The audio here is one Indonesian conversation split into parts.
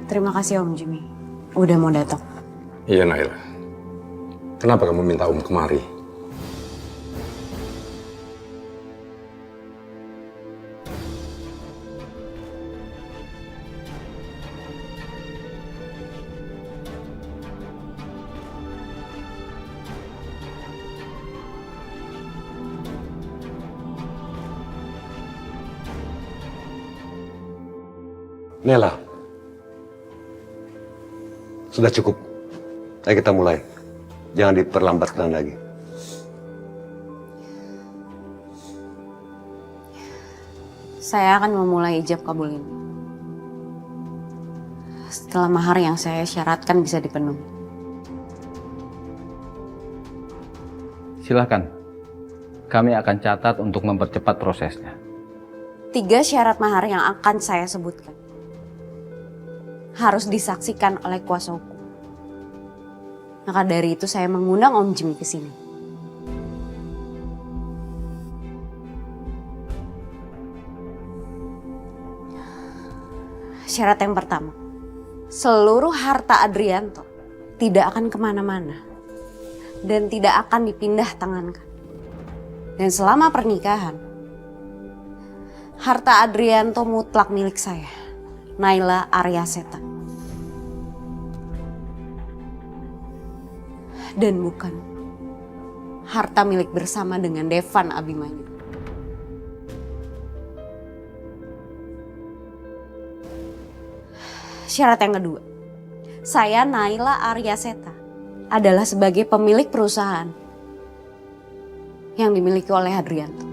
Terima kasih Om Jimmy. Udah mau datang. Iya Naila. Kenapa kamu minta Om kemari? Nela, sudah cukup. Ayo kita mulai. Jangan diperlambatkan lagi. Saya akan memulai ijab kabul ini. Setelah mahar yang saya syaratkan bisa dipenuhi. Silakan. Kami akan catat untuk mempercepat prosesnya. 3 syarat mahar yang akan saya sebutkan harus disaksikan oleh kuasa hukum. Maka dari itu saya mengundang Om Jimmy ke sini. Syarat yang pertama, seluruh harta Adrianto tidak akan kemana-mana dan tidak akan dipindah tangankan. Dan selama pernikahan, harta Adrianto mutlak milik saya, Naila Aryaseta. Dan bukan harta milik bersama dengan Devan Abimanyu. Syarat yang kedua, saya Naila Aryaseta adalah sebagai pemilik perusahaan yang dimiliki oleh Adrianto.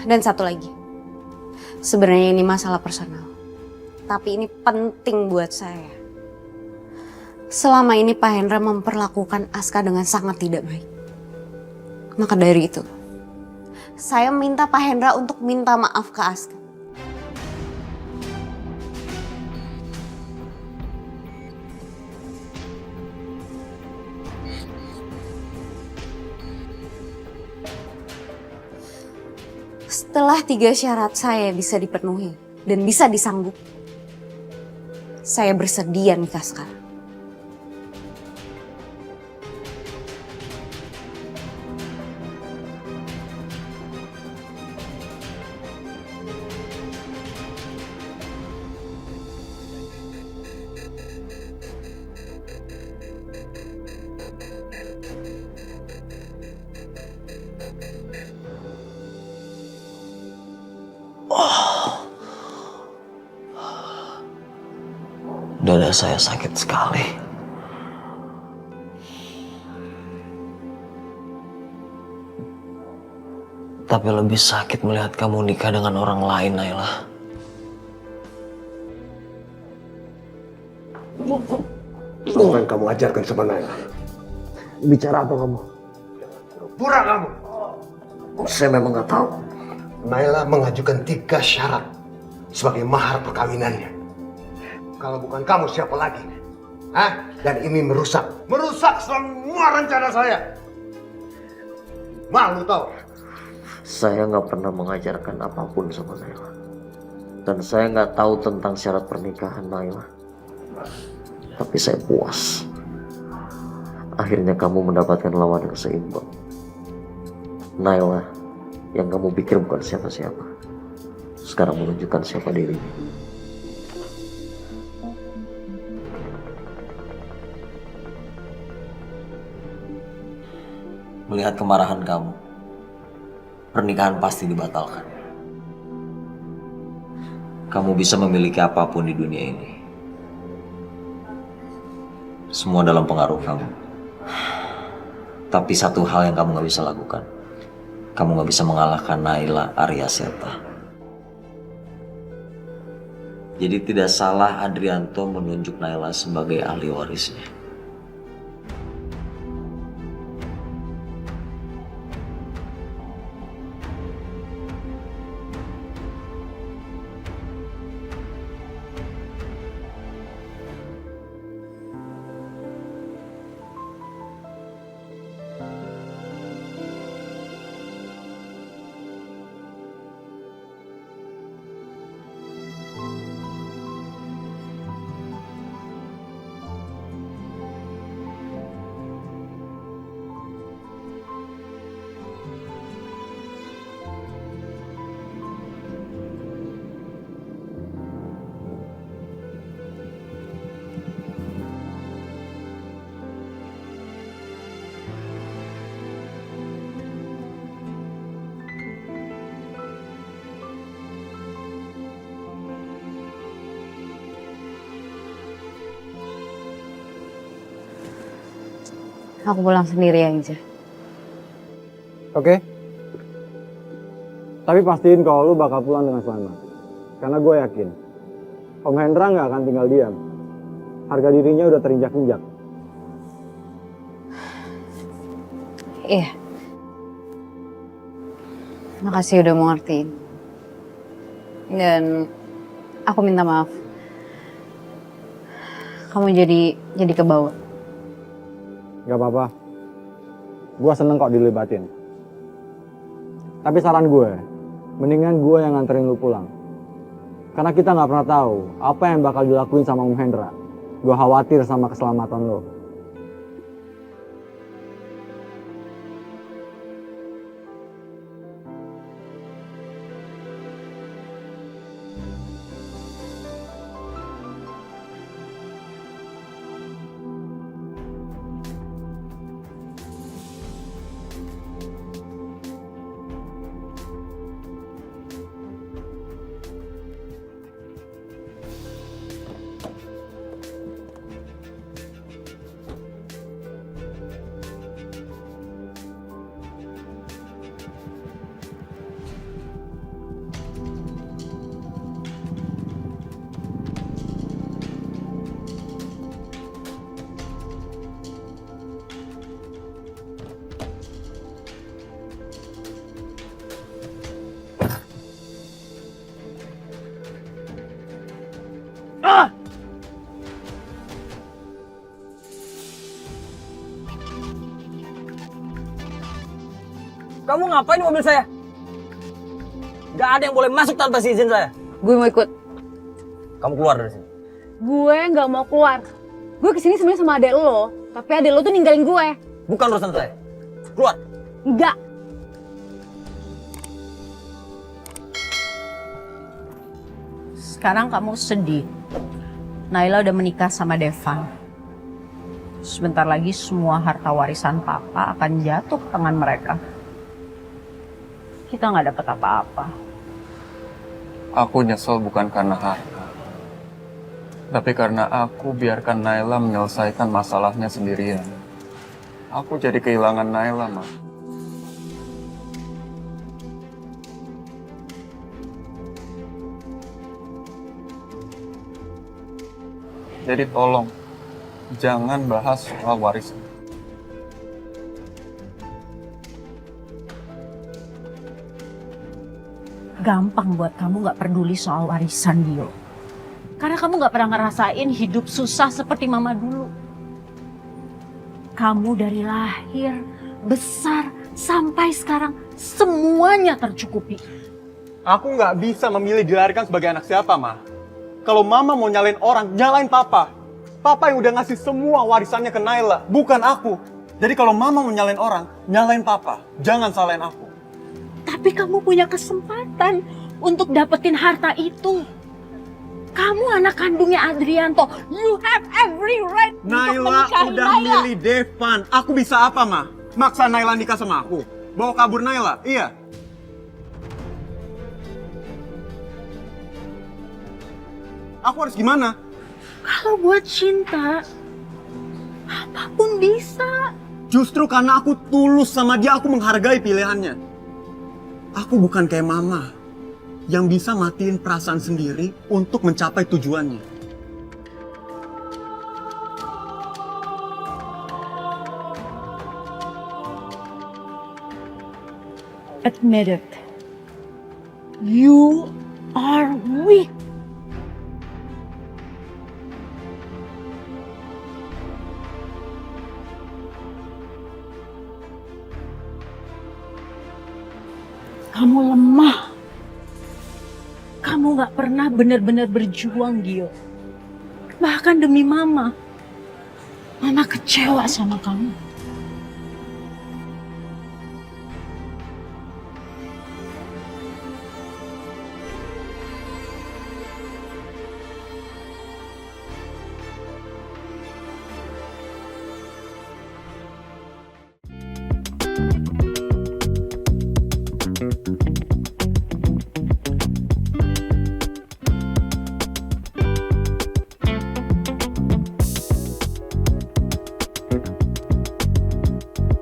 Dan satu lagi, sebenarnya ini masalah personal, tapi ini penting buat saya. Selama ini Pak Hendra memperlakukan Aska dengan sangat tidak baik. Maka dari itu, saya minta Pak Hendra untuk minta maaf ke Aska. Setelah 3 syarat saya bisa dipenuhi dan bisa disanggup, saya bersedia nikah sekarang. Dada saya sakit sekali. Tapi lebih sakit melihat kamu nikah dengan orang lain, Naila. Apa yang kamu ajarkan sama Naila? Bicara apa kamu? Pura kamu. Saya memang gak tahu. Naila mengajukan 3 syarat sebagai mahar perkawinannya. Kalau bukan kamu siapa lagi? Hah? Dan ini merusak semua rencana saya. Malu tau? Saya gak pernah mengajarkan apapun sama Naila. Dan saya gak tahu tentang syarat pernikahan Naila. Tapi saya puas. Akhirnya kamu mendapatkan lawan yang seimbang. Naila, yang kamu pikir bukan siapa-siapa, sekarang menunjukkan siapa dirinya. Melihat kemarahan kamu, pernikahan pasti dibatalkan. Kamu bisa memiliki apapun di dunia ini. Semua dalam pengaruh kamu. Tapi satu hal yang kamu gak bisa lakukan. Kamu gak bisa mengalahkan Naila Aryaseta. Jadi tidak salah Adrianto menunjuk Naila sebagai ahli warisnya. Aku pulang sendiri aja. Oke. Tapi pastiin kalau lu bakal pulang dengan selamat. Karena gue yakin, Om Hendra nggak akan tinggal diam. Harga dirinya udah terinjak-injak. Iya. Makasih udah mau ngertiin. Dan aku minta maaf. Kamu jadi kebawa. Gak apa-apa. Gue seneng kok dilibatin. Tapi saran gue, mendingan gue yang nganterin lu pulang. Karena kita nggak pernah tahu apa yang bakal dilakuin sama Om Hendra. Gue khawatir sama keselamatan lo. Kamu ngapain di mobil saya? Gak ada yang boleh masuk tanpa izin saya. Gue mau ikut. Kamu keluar dari sini. Gue nggak mau keluar. Gue kesini sebenarnya sama adek lo, tapi adek lo tuh ninggalin gue. Bukan urusan saya. Keluar. Enggak. Sekarang kamu sedih. Naila udah menikah sama Devan. Sebentar lagi semua harta warisan papa akan jatuh ke tangan mereka. Kita nggak dapat apa-apa. Aku nyesel bukan karena harta, tapi karena aku biarkan Naila menyelesaikan masalahnya sendirian. Aku jadi kehilangan Naila, Ma. Jadi tolong, jangan bahas soal warisan. Gampang buat kamu nggak peduli soal warisan, Dio. Karena kamu nggak pernah ngerasain hidup susah seperti mama dulu. Kamu dari lahir, besar, sampai sekarang semuanya tercukupi. Aku nggak bisa memilih dilahirkan sebagai anak siapa, Ma. Kalau Mama mau nyalain orang, nyalain Papa. Papa yang udah ngasih semua warisannya ke Naila, bukan aku. Jadi kalau Mama mau nyalain orang, nyalain Papa. Jangan salahin aku. Tapi kamu punya kesempatan untuk dapetin harta itu. Kamu anak kandungnya Adrianto. You have every right untuk Naila menikahi udah Naila. milih Devan. Aku bisa apa, Ma? Maksa Naila nikah sama aku? Bawa kabur Naila? Iya. Aku harus gimana? Kalau buat cinta, apapun bisa. Justru karena aku tulus sama dia, aku menghargai pilihannya. Aku bukan kayak Mama yang bisa matiin perasaan sendiri untuk mencapai tujuannya. Admit it. You are weak. Kamu lemah. Kamu gak pernah benar-benar berjuang, Gio. Bahkan demi Mama. Mama kecewa sama kamu.